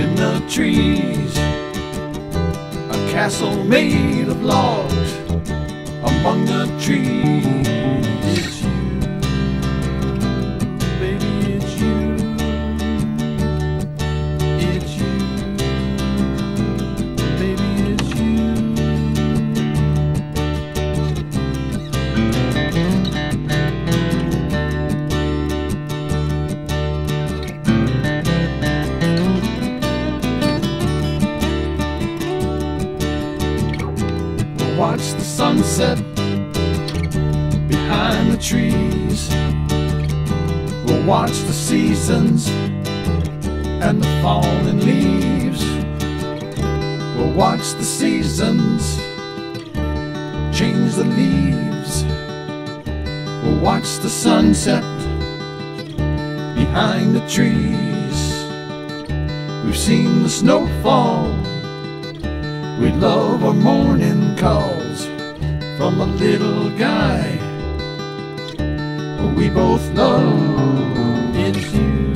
in the trees, a castle made of logs among the trees. It's you, baby, it's you. It's you, baby, it's you. Watch the sunset behind the trees. We'll watch the seasons and the falling leaves. We'll watch the seasons change the leaves. We'll watch the sunset behind the trees. We've seen the snow fall. We love our morning calls from a little guy we both love. It's you.